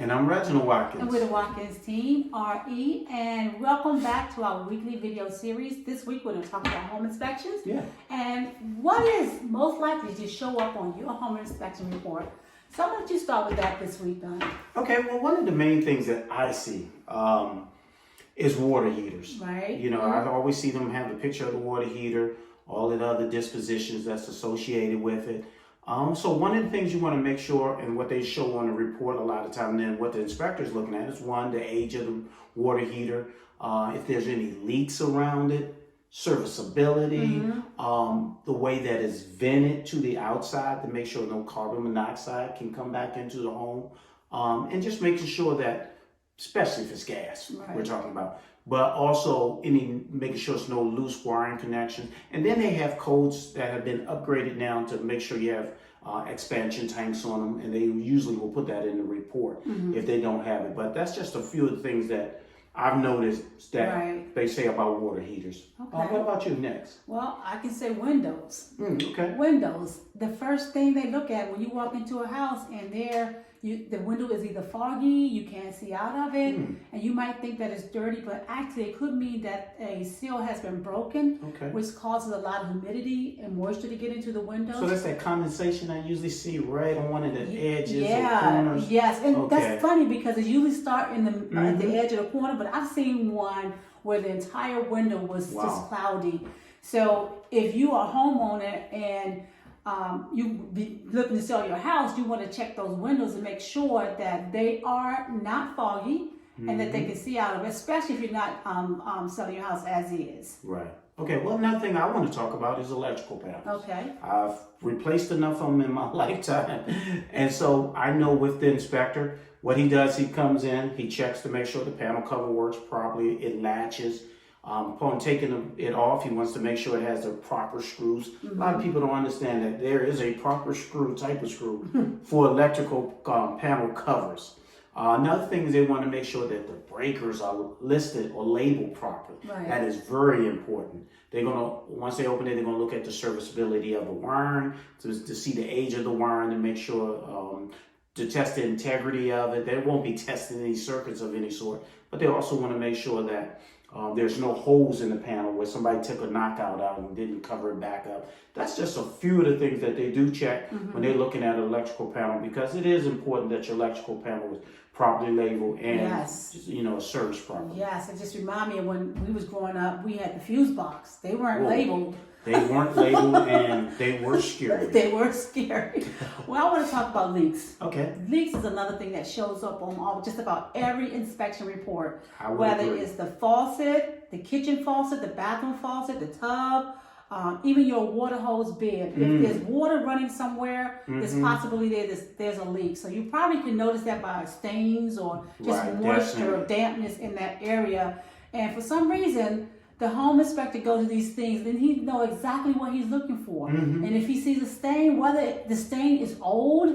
And I'm Reginald Watkins. And we're the Watkins team, RE, and welcome back to our weekly video series. This week we're going to talk about home inspections. Yeah. And what is most likely to show up on your home inspection report. So why don't you start with that this week, Don? Okay, well, one of the main things that I see is water heaters. Right. You know, I always see them have the picture of the water heater, all the other dispositions that's associated with it. So one of the things you want to make sure, and what they show on the report a lot of time, and then what the inspector is looking at is one, the age of the water heater, if there's any leaks around it, serviceability, the way that it's vented to the outside to make sure no carbon monoxide can come back into the home, and just making sure that, especially if it's gas, we're talking about, but also making sure there's no loose wiring connections. And then they have codes that have been upgraded now to make sure you have expansion tanks on them, and they usually will put that in the report if they don't have it. But that's just a few of the things that I've noticed that they say about water heaters. Okay. What about you next? Well, I can say windows. Okay. Windows. The first thing they look at when you walk into a house and the window is either foggy, you can't see out of it, and you might think that it's dirty, but actually it could mean that a seal has been broken, which causes a lot of humidity and moisture to get into the window. So that's that condensation I usually see right on one of the edges or corners. Yes, and that's funny because it usually starts in at the edge of the corner, but I've seen one where the entire window was just cloudy. So if you are a homeowner and you be looking to sell your house, you want to check those windows and make sure that they are not foggy and that they can see out of it, especially if you're not selling your house as is. Right. Okay, well, another thing I want to talk about is electrical panels. Okay. I've replaced enough of them in my lifetime. And so I know with the inspector, what he does, he comes in, he checks to make sure the panel cover works properly, it latches. Upon taking it off, he wants to make sure it has the proper screws. A lot of people don't understand that there is a proper type of screw for electrical panel covers. Another thing is they want to make sure that the breakers are listed or labeled properly. That is very important. They're gonna, once they open it, they're gonna look at the serviceability of the wiring to see the age of the wiring and make sure to test the integrity of it. They won't be testing any circuits of any sort, but they also want to make sure that there's no holes in the panel where somebody took a knockout out and didn't cover it back up. That's just a few of the things that they do check when they're looking at an electrical panel, because it is important that your electrical panel is properly labeled and serviced properly. Yes, it just reminded me of when we was growing up, we had the fuse box. They weren't labeled. They weren't labeled and they were scary. They were scary. Well, I want to talk about leaks. Okay. Leaks is another thing that shows up on just about every inspection report. I would whether agree. It's the faucet, the kitchen faucet, the bathroom faucet, the tub, even your water hose bed. If there's water running somewhere, there's possibly there's a leak. So you probably can notice that by stains or just moisture or dampness in that area. And for some reason, the home inspector goes to these things, then he knows exactly what he's looking for. And if he sees a stain, whether the stain is old,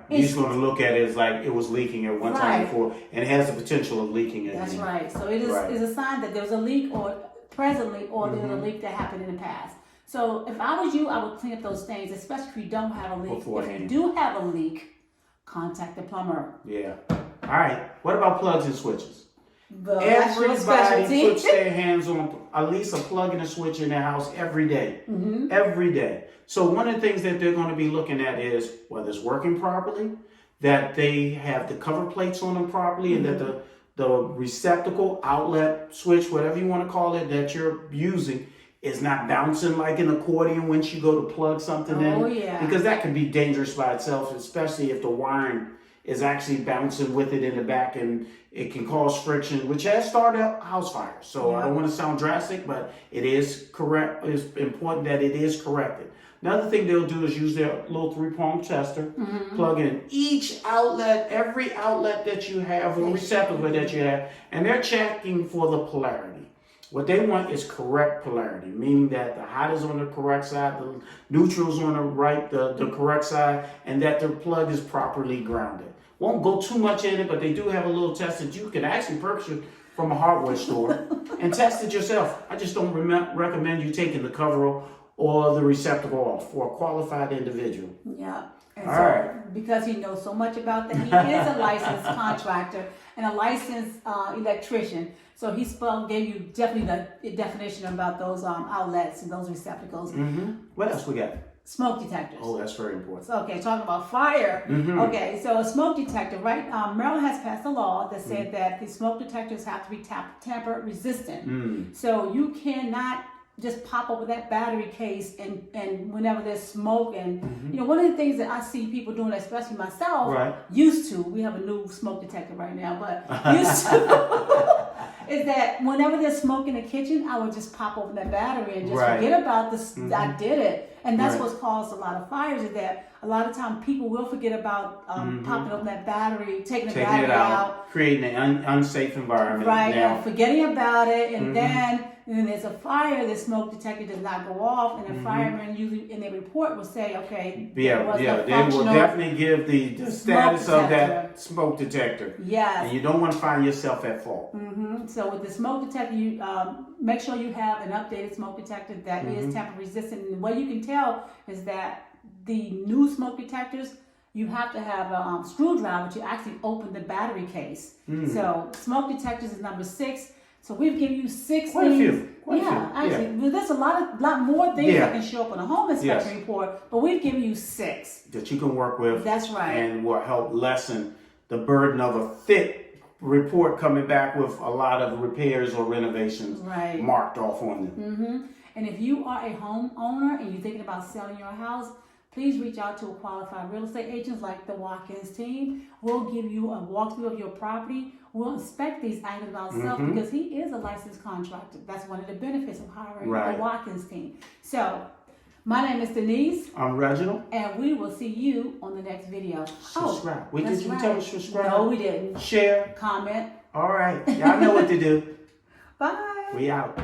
he's going to look at it as like it was leaking at one time before, and it has the potential of leaking again. That's right. So it is a sign that there's a leak or presently, or there's a leak that happened in the past. So if I was you, I would clean up those stains, especially if you don't have a leak. If you do have a leak, contact the plumber. Yeah. All right. What about plugs and switches? Everybody puts their hands on at least a plug and a switch in their house every day. Every day. So one of the things that they're going to be looking at is whether it's working properly, that they have the cover plates on them properly, and that the receptacle, outlet, switch, whatever you want to call it, that you're using is not bouncing like an accordion once you go to plug something in. Because that can be dangerous by itself, especially if the wiring is actually bouncing with it in the back, and it can cause friction, which has started house fires. So I don't want to sound drastic, but it is correct. It's important that it is corrected. Another thing they'll do is use their little 3-prong tester, plug in each outlet, every outlet that you have, or receptacle that you have, and they're checking for the polarity. What they want is correct polarity, meaning that the hot is on the correct side, the neutral's on the right, the correct side, and that the plug is properly grounded. Won't go too much in it, but they do have a little test that you can actually purchase from a hardware store and test it yourself. I just don't recommend you taking the cover or the receptacle off for a qualified individual. Yeah. And All so, right. because he knows so much about that, he is a licensed contractor and a licensed electrician. So he gave you definitely the definition about those outlets and those receptacles. What else we got? Smoke detectors. Oh, that's very important. So, okay, talking about fire. Okay, so a smoke detector, right? Maryland has passed a law that said that the smoke detectors have to be tamper resistant. So you cannot just pop up with that battery case and whenever there's smoke and you know, one of the things that I see people doing, especially myself, used to, we have a new smoke detector right now, but used to is that whenever there's smoke in the kitchen, I would just pop open that battery and just forget about this. I did it, and that's what's caused a lot of fires. Is that a lot of times people will forget about popping open that battery, taking the battery out, creating an unsafe environment. Right, Now, and forgetting about it, and then there's a fire. The smoke detector does not go off, and the firemen usually in their report will say, "Okay, they will definitely give the status of that smoke detector." Yes, and you don't want to find yourself at fault. So with the smoke detector, you make sure you have an updated smoke detector that is tamper resistant. And what you can tell is that the new smoke detectors, you have to have a screwdriver to actually open the battery case. So smoke detectors is number 6. So we've given you 6 Quite things. a few. Actually, well, there's a lot more things that can show up on a home inspection report, but we've given you 6 that you can work with. That's right, and will help lessen the burden of a thick report coming back with a lot of repairs or renovations marked off on them. And if you are a homeowner and you're thinking about selling your house, please reach out to a qualified real estate agent like the Watkins team. We'll give you a walkthrough of your property. We'll inspect these items ourselves because he is a licensed contractor. That's one of the benefits of hiring the Watkins team. So, my name is Denise. I'm Reginald. And we will see you on the next video. Subscribe. Did you tell us to subscribe? No, we didn't. Share. Comment. All right. Y'all know what to do. Bye. We out.